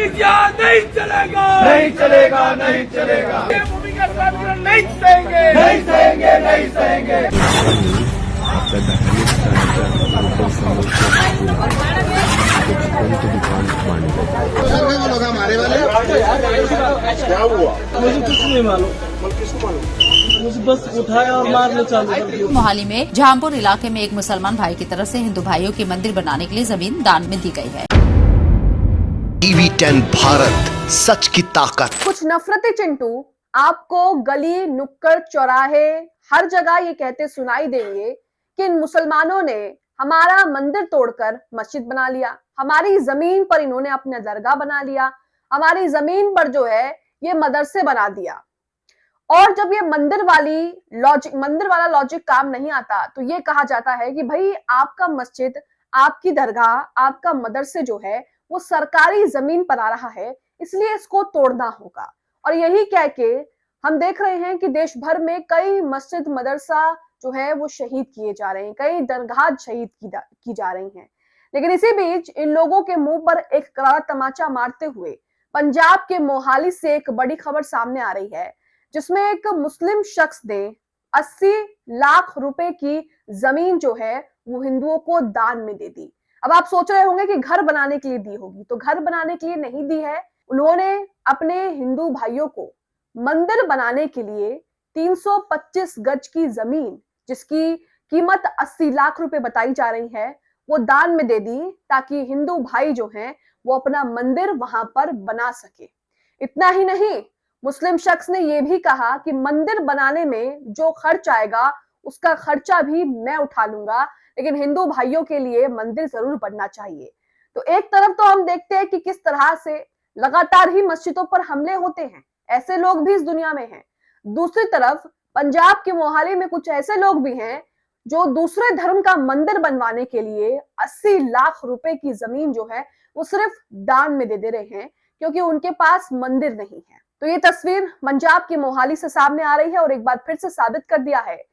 Media नहीं चलेगा, नहीं चलेगा, नहीं चलेगा, ये भूमि का स्वाभिमान नहीं सहेंगे, नहीं सहेंगे, नहीं सहेंगे। आपल्या धार्मिक स्थानाच्या लोकल समोरच्या दुकान मांडलं। क्या हुआ? मुझे कुछ नहीं मालूम, मुझे बस उठाया और मारने चालू कर दिया। मोहाली में झामपुर इलाके में एक मुसलमान भाई की तरफ से हिंदू भाइयों की मंदिर बनाने के लिए जमीन दान में दी गई है। टीवी 10 भारत, सच की ताकत। कुछ नफरती चिंटू आपको गली नुक्कड़ चौराहे हर जगह ये कहते सुनाई देंगे कि इन मुसलमानों ने हमारा मंदिर तोड़कर मस्जिद बना लिया, हमारी जमीन पर इन्होंने अपना दरगाह बना लिया, हमारी जमीन पर जो है ये मदरसे बना दिया। और जब ये मंदिर वाला लॉजिक काम नहीं आता तो ये कहा जाता है कि भाई आपका मस्जिद, आपकी दरगाह, आपका मदरसे जो है वो सरकारी जमीन पर आ रहा है, इसलिए इसको तोड़ना होगा। और यही कह के हम देख रहे हैं कि देश भर में कई मस्जिद मदरसा जो है वो शहीद किए जा रहे हैं, कई दरगाह शहीद की जा रही हैं। लेकिन इसी बीच इन लोगों के मुंह पर एक करारा तमाचा मारते हुए पंजाब के मोहाली से एक बड़ी खबर सामने आ रही है, जिसमें एक मुस्लिम शख्स ने 80 लाख रुपए की जमीन जो है वो हिंदुओं को दान में दे दी। अब आप सोच रहे होंगे कि घर बनाने के लिए दी होगी, तो घर बनाने के लिए नहीं दी है, उन्होंने अपने हिंदू भाइयों को मंदिर बनाने के लिए 325 गज की जमीन, जिसकी कीमत 80 लाख रुपए बताई जा रही है, वो दान में दे दी ताकि हिंदू भाई जो हैं वो अपना मंदिर वहां पर बना सके। इतना ही नहीं, मुस्लिम शख्स ने यह भी कहा कि मंदिर बनाने में जो खर्च आएगा उसका खर्चा भी मैं उठा लूंगा, लेकिन हिंदू भाइयों के लिए मंदिर जरूर बनना चाहिए। तो एक तरफ तो हम देखते हैं कि किस तरह से लगातार ही मस्जिदों पर हमले होते हैं, ऐसे लोग भी इस दुनिया में हैं। दूसरी तरफ पंजाब के मोहाली में कुछ ऐसे लोग भी हैं जो दूसरे धर्म का मंदिर बनवाने के लिए 80 लाख रुपए की जमीन जो है वो सिर्फ दान में दे रहे हैं, क्योंकि उनके पास मंदिर नहीं है। तो ये तस्वीर पंजाब के मोहाली से सामने आ रही है और एक बार फिर से साबित कर दिया है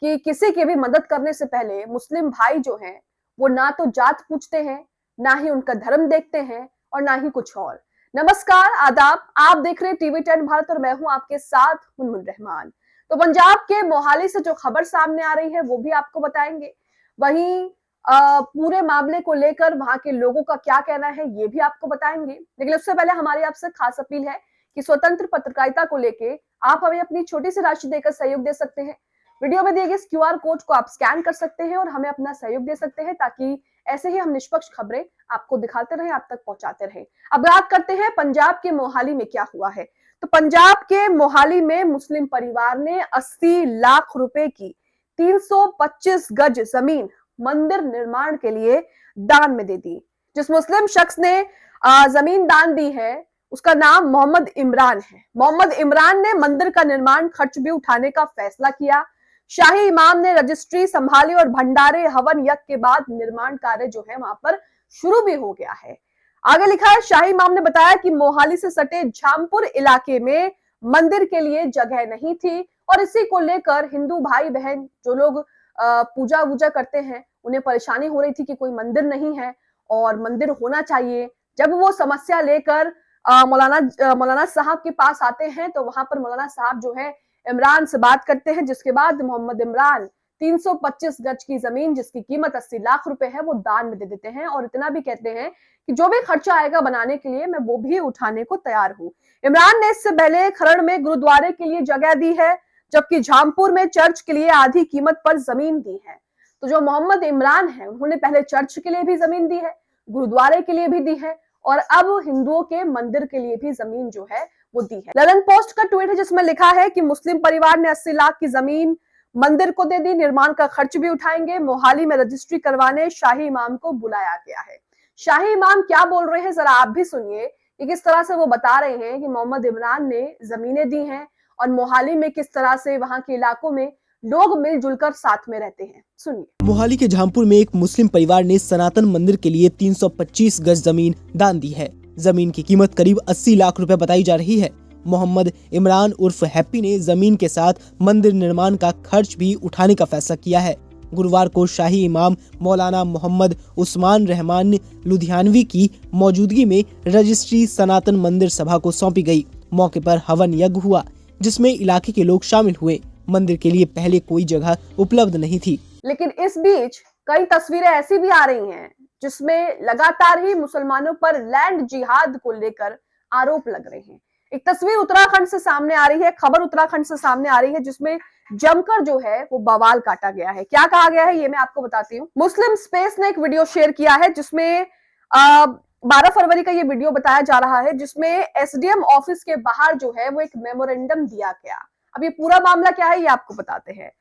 कि किसी की भी मदद करने से पहले मुस्लिम भाई जो हैं वो ना तो जात पूछते हैं, ना ही उनका धर्म देखते हैं और ना ही कुछ और। नमस्कार, आदाब, आप देख रहे हैं टीवी 10 भारत और मैं हूं आपके साथ मुनमुन रहमान। तो पंजाब के मोहाली से जो खबर सामने आ रही है वो भी आपको बताएंगे, वहीं पूरे मामले को लेकर वहां के लोगों का क्या कहना है ये भी आपको बताएंगे। लेकिन उससे पहले हमारी आपसे खास अपील है कि स्वतंत्र पत्रकारिता को लेके आप हमें अपनी छोटी सी राशि देकर सहयोग दे सकते हैं। वीडियो में दिए गए QR कोड को आप स्कैन कर सकते हैं और हमें अपना सहयोग दे सकते हैं, ताकि ऐसे ही हम निष्पक्ष खबरें आपको दिखाते रहें, आप तक पहुंचाते रहें। अब बात करते हैं पंजाब के मोहाली में क्या हुआ है। तो पंजाब के मोहाली में मुस्लिम परिवार ने 80 लाख रुपए की 325 गज जमीन मंदिर निर्माण के लिए दान में दे दी। जिस मुस्लिम शख्स ने जमीन दान दी है उसका नाम मोहम्मद इमरान है। मोहम्मद इमरान ने मंदिर का निर्माण खर्च भी उठाने का फैसला किया। शाही इमाम ने रजिस्ट्री संभाली और भंडारे हवन यज्ञ के बाद निर्माण कार्य जो है वहां पर शुरू भी हो गया है। आगे लिखा है, शाही इमाम ने बताया कि मोहाली से सटे झामपुर इलाके में मंदिर के लिए जगह नहीं थी और इसी को लेकर हिंदू भाई बहन जो लोग पूजा वूजा करते हैं उन्हें परेशानी हो रही थी कि कोई मंदिर नहीं है और मंदिर होना चाहिए। जब वो समस्या लेकर मौलाना साहब के पास आते हैं तो वहां पर मौलाना साहब जो है इमरान से बात करते हैं, जिसके बाद मोहम्मद इमरान 325 गज की जमीन जिसकी कीमत 80 लाख रुपए है वो दान में दे देते हैं और इतना भी कहते हैं कि जो भी खर्चा आएगा बनाने के लिए मैं वो भी उठाने को तैयार हूं। इमरान ने इससे पहले खरड़ में गुरुद्वारे के लिए जगह दी है, जबकि झामपुर में चर्च के लिए आधी कीमत पर जमीन दी है। तो जो मोहम्मद इमरान है उन्होंने पहले चर्च के लिए भी जमीन दी है, गुरुद्वारे के लिए भी दी है और अब हिंदुओं के मंदिर के लिए भी जमीन जो है वो दी है। ललन पोस्ट का ट्वीट है जिसमें लिखा है कि मुस्लिम परिवार ने 80 लाख की जमीन मंदिर को दे दी, निर्माण का खर्च भी उठाएंगे, मोहाली में रजिस्ट्री करवाने शाही इमाम को बुलाया गया है। शाही इमाम क्या बोल रहे हैं जरा आप भी सुनिए कि किस तरह से वो बता रहे हैं कि मोहम्मद इमरान ने जमीनें दी हैं और मोहाली में किस तरह से वहां के इलाकों में लोग मिलजुल कर साथ में रहते हैं। सुनिए। मोहाली के झामपुर में एक मुस्लिम परिवार ने सनातन मंदिर के लिए 325 गज जमीन दान दी है। जमीन की कीमत करीब 80 लाख रुपए बताई जा रही है। मोहम्मद इमरान उर्फ हैप्पी ने जमीन के साथ मंदिर निर्माण का खर्च भी उठाने का फैसला किया है। गुरुवार को शाही इमाम मौलाना मोहम्मद उस्मान रहमान लुधियानवी की मौजूदगी में रजिस्ट्री सनातन मंदिर सभा को सौंपी गई। मौके पर हवन यज्ञ हुआ, जिसमें इलाके के लोग शामिल हुए। मंदिर के लिए पहले कोई जगह उपलब्ध नहीं थी। लेकिन इस बीच कई तस्वीरें ऐसी भी आ रही हैं जिसमें लगातार ही मुसलमानों पर लैंड जिहाद को लेकर आरोप लग रहे हैं। एक तस्वीर उत्तराखंड से सामने आ रही है, खबर उत्तराखंड से सामने आ रही है, जिसमें जमकर जो है वो बवाल काटा गया है। क्या कहा गया है ये मैं आपको बताती हूँ। मुस्लिम स्पेस ने एक वीडियो शेयर किया है जिसमें 12 फरवरी का ये वीडियो बताया जा रहा है, जिसमें एसडीएम ऑफिस के बाहर जो है वो एक मेमोरेंडम दिया गया। अब ये पूरा मामला क्या है ये आपको बताते हैं।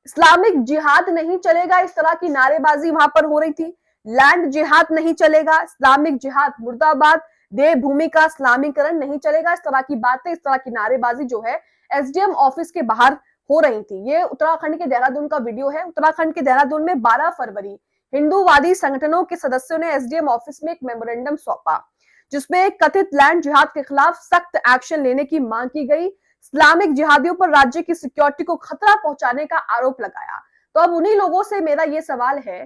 इस्लामिक जिहाद नहीं चलेगा, इस तरह की नारेबाजी वहां पर हो रही थी। लैंड जिहाद नहीं चलेगा, इस्लामिक जिहाद मुर्दाबाद, देवभूमि का इस्लामीकरण नहीं चलेगा, इस तरह की बातें, इस तरह की नारेबाजी जो है एसडीएम ऑफिस के बाहर हो रही थी। ये उत्तराखंड के देहरादून का वीडियो है। उत्तराखंड के देहरादून में 12 फरवरी हिंदूवादी संगठनों के सदस्यों ने एसडीएम ऑफिस में एक मेमोरेंडम सौंपा, जिसमें कथित लैंड जिहाद के खिलाफ सख्त एक्शन लेने की मांग की गई। इस्लामिक जिहादियों पर राज्य की सिक्योरिटी को खतरा पहुंचाने का आरोप लगाया। तो अब उन्हीं लोगों से मेरा ये सवाल है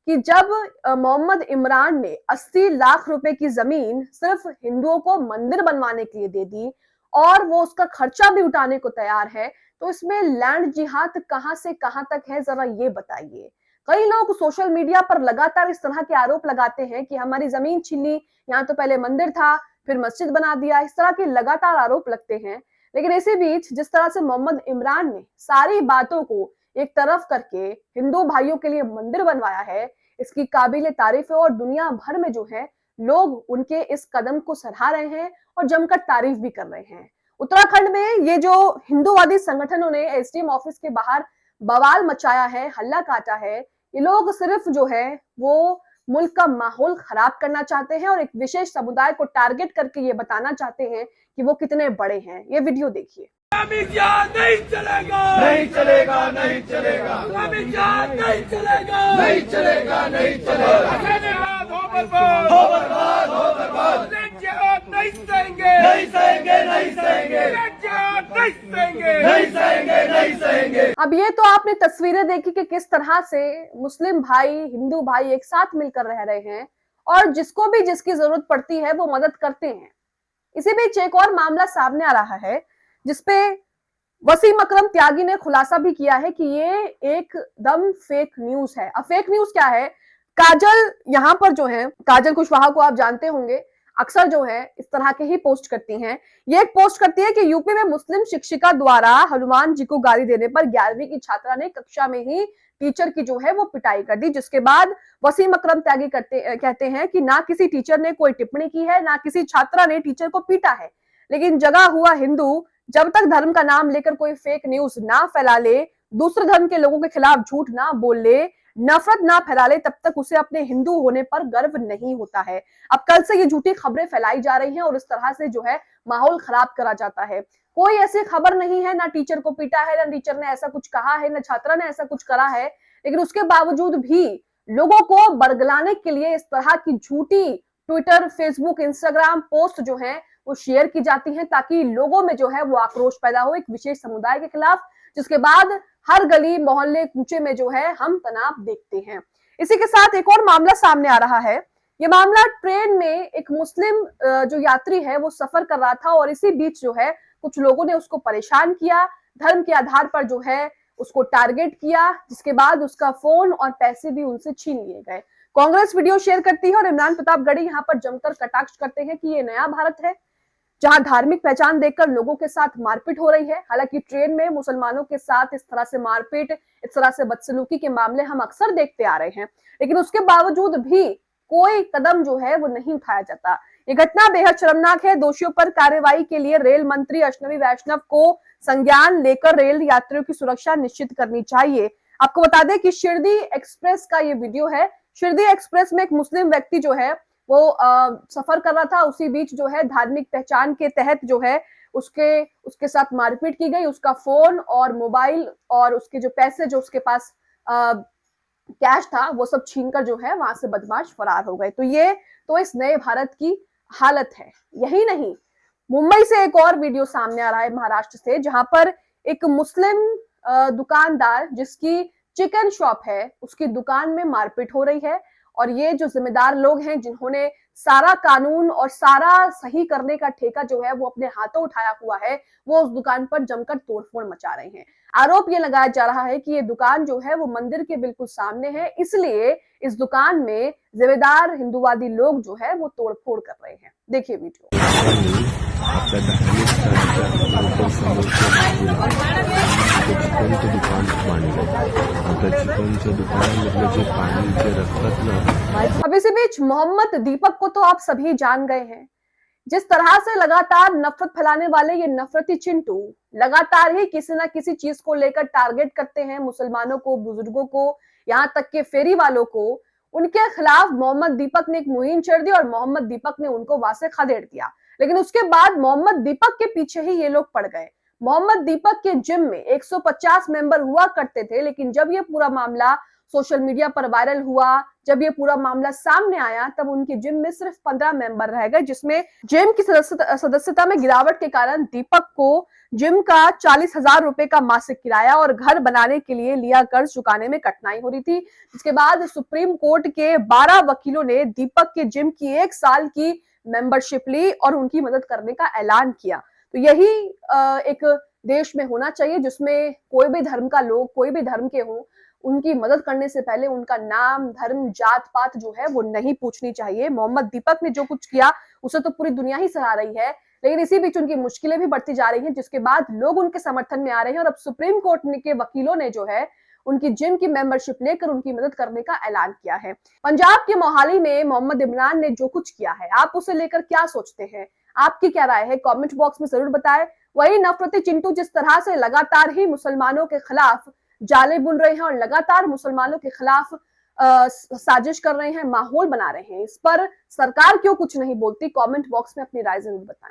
कि जब मोहम्मद इमरान ने 80 लाख रुपए की जमीन सिर्फ हिंदुओं को मंदिर बनवाने के लिए दे दी और वो उसका खर्चा भी उठाने को तैयार है, तो इसमें लैंड जिहाद कहां से कहां तक है, जरा ये बताइए। कई लोग सोशल मीडिया पर लगातार इस तरह के आरोप लगाते हैं कि हमारी जमीन छीन ली, यहाँ तो पहले मंदिर था फिर मस्जिद बना दिया, इस तरह के लगातार आरोप लगते हैं। लेकिन इसी बीच जिस तरह से मोहम्मद इमरान ने सारी बातों को एक तरफ करके हिंदू भाइयों के लिए मंदिर बनवाया है, इसकी काबिल तारीफ है और दुनिया भर में जो है लोग उनके इस कदम को सराह रहे हैं और जमकर तारीफ भी कर रहे हैं। उत्तराखंड में ये जो हिंदूवादी संगठनों ने एसडीएम ऑफिस के बाहर बवाल मचाया है, हल्ला काटा है, ये लोग सिर्फ जो है वो मुल्क का माहौल खराब करना चाहते हैं और एक विशेष समुदाय को टारगेट करके ये बताना चाहते हैं कि वो कितने बड़े हैं। ये वीडियो देखिए। इस्लामी जिहाद नहीं चलेगा, नहीं चलेगा, नहीं चलेगा, इस्लामी जिहाद नहीं चलेगा, नहीं चलेगा, नहीं चलेगा। जिहाद हो बर्बाद, हो बर्बाद, हो बर्बाद। लैंड जिहाद नहीं सहेंगे, नहीं सहेंगे, नहीं सहेंगे, लैंड जिहाद नहीं सहेंगे, नहीं सहेंगे, नहीं सहेंगे। अब ये तो आपने तस्वीरें देखी कि किस तरह से मुस्लिम भाई हिंदू भाई एक साथ मिलकर रह रहे हैं और जिसको भी जिसकी जरूरत पड़ती है वो मदद करते हैं। इसी बीच एक और मामला सामने आ रहा है जिसपे वसीम अकरम त्यागी ने खुलासा भी किया है कि ये एकदम फेक न्यूज है। अब फेक न्यूज क्या है? काजल यहाँ पर जो है, काजल कुशवाहा को आप जानते होंगे, अक्सर जो है इस तरह के ही पोस्ट करती हैं। ये एक पोस्ट करती है कि यूपी में मुस्लिम शिक्षिका द्वारा हनुमान जी को गाली देने पर 11वीं की छात्रा ने कक्षा में ही टीचर की जो है वो पिटाई कर दी, जिसके बाद वसीम अकरम त्यागी कहते हैं कि ना किसी टीचर ने कोई टिप्पणी की है, ना किसी छात्रा ने टीचर को पीटा है, लेकिन जगा हुआ हिंदू जब तक धर्म का नाम लेकर कोई फेक न्यूज ना फैला ले, दूसरे धर्म के लोगों के खिलाफ झूठ ना बोल ले, नफरत ना फैला ले, तब तक उसे अपने हिंदू होने पर गर्व नहीं होता है। अब कल से ये झूठी खबरें फैलाई जा रही हैं और इस तरह से जो है माहौल खराब करा जाता है। कोई ऐसी खबर नहीं है, ना टीचर को पीटा है, ना टीचर ने ऐसा कुछ कहा है, ना छात्रा ने ऐसा कुछ करा है, लेकिन उसके बावजूद भी लोगों को बरगलाने के लिए इस तरह की झूठी ट्विटर, फेसबुक, इंस्टाग्राम पोस्ट जो है वो शेयर की जाती हैं ताकि लोगों में जो है वो आक्रोश पैदा हो एक विशेष समुदाय के खिलाफ, जिसके बाद हर गली मोहल्ले कूचे में जो है हम तनाव देखते हैं। इसी के साथ एक और मामला सामने आ रहा है। ये मामला ट्रेन में एक मुस्लिम जो यात्री है वो सफर कर रहा था और इसी बीच जो है कुछ लोगों ने उसको परेशान किया, धर्म के आधार पर जो है उसको टारगेट किया, जिसके बाद उसका फोन और पैसे भी उनसे छीन लिए गए। कांग्रेस वीडियो शेयर करती है और इमरान प्रतापगढ़ी यहाँ पर जमकर कटाक्ष करते हैं कि ये नया भारत है जहां धार्मिक पहचान देखकर लोगों के साथ मारपीट हो रही है। हालांकि ट्रेन में मुसलमानों के साथ इस तरह से मारपीट, इस तरह से बदसलूकी के मामले हम अक्सर देखते आ रहे हैं, लेकिन उसके बावजूद भी कोई कदम जो है वो नहीं उठाया जाता। ये घटना बेहद शर्मनाक है। दोषियों पर कार्रवाई के लिए रेल मंत्री अश्विनी वैष्णव को संज्ञान लेकर रेल यात्रियों की सुरक्षा निश्चित करनी चाहिए। आपको बता दें कि शिरडी एक्सप्रेस का ये वीडियो है। शिरडी एक्सप्रेस में एक मुस्लिम व्यक्ति जो है वो सफर कर रहा था, उसी बीच जो है धार्मिक पहचान के तहत जो है उसके साथ मारपीट की गई। उसका फोन और मोबाइल और उसके जो पैसे जो उसके पास कैश था वो सब छीनकर जो है वहां से बदमाश फरार हो गए। तो ये तो इस नए भारत की हालत है। यही नहीं, मुंबई से एक और वीडियो सामने आ रहा है महाराष्ट्र से, जहां पर एक मुस्लिम दुकानदार जिसकी चिकन शॉप है उसकी दुकान में मारपीट हो रही है और ये जो जिम्मेदार लोग हैं जिन्होंने सारा कानून और सारा सही करने का ठेका जो है वो अपने हाथों उठाया हुआ है, वो उस दुकान पर जमकर तोड़फोड़ मचा रहे हैं। आरोप ये लगाया जा रहा है कि ये दुकान जो है वो मंदिर के बिल्कुल सामने है, इसलिए इस दुकान में जिम्मेदार हिंदूवादी लोग जो है वो तोड़फोड़ कर रहे हैं। देखिए वीडियो। आपल्या धार्मिक स्थानाच्या चिकनचं दुकान बांधलंय. आता चिकनच्या दुकानामधलं जे पाणी जे रखतात ना, अब इसी बीच मोहम्मद दीपक को तो आप सभी जान गए हैं। जिस तरह से लगातार नफरत फैलाने वाले ये नफरती चिंटू लगातार ही किसी ना किसी चीज को लेकर टारगेट करते हैं मुसलमानों को, बुजुर्गों को, यहाँ तक के फेरी वालों को। उनके खिलाफ मोहम्मद दीपक ने एक मुहिम छेड़ दी और मोहम्मद दीपक ने उनको वहां से खदेड़ दिया। लेकिन उसके बाद मोहम्मद दीपक के पीछे ही ये लोग पड़ गए। मोहम्मद दीपक के जिम में 150 मेंबर हुआ करते थे, लेकिन जब ये पूरा मामला सोशल मीडिया पर वायरल हुआ, जब ये पूरा मामला सामने आया, तब उनके जिम में सिर्फ 15 मेंबर रह गए, जिसमें जिम की सदस्यता में गिरावट के कारण दीपक को जिम का 40,000 रुपए का मासिक किराया और घर बनाने के लिए लिया कर्ज चुकाने में कठिनाई हो रही थी। जिसके बाद सुप्रीम कोर्ट के 12 वकीलों ने दीपक के जिम की 1 साल की मेंबरशिप ली और उनकी मदद करने का ऐलान किया। तो यही एक देश में होना चाहिए जिसमें कोई भी धर्म का लोग, कोई भी धर्म के हो, उनकी मदद करने से पहले उनका नाम, धर्म, जात पात जो है वो नहीं पूछनी चाहिए। मोहम्मद दीपक ने जो कुछ किया उसे तो पूरी दुनिया ही सराह रही है, लेकिन इसी बीच उनकी मुश्किलें भी बढ़ती जा रही हैं, जिसके बाद लोग उनके समर्थन में आ रहे हैं और अब सुप्रीम कोर्ट के वकीलों ने जो है उनकी जिम की मेंबरशिप लेकर उनकी मदद करने का ऐलान किया है। पंजाब के मोहाली में मोहम्मद इमरान ने जो कुछ किया है, आप उसे लेकर क्या सोचते हैं? आपकी क्या राय है? कमेंट बॉक्स में जरूर बताएं। वही नफरती चिंटू जिस तरह से लगातार ही मुसलमानों के खिलाफ जाले बुन रहे हैं और लगातार मुसलमानों के खिलाफ साजिश कर रहे हैं, माहौल बना रहे हैं, इस पर सरकार क्यों कुछ नहीं बोलती? कमेंट बॉक्स में अपनी राय जरूर बताएं।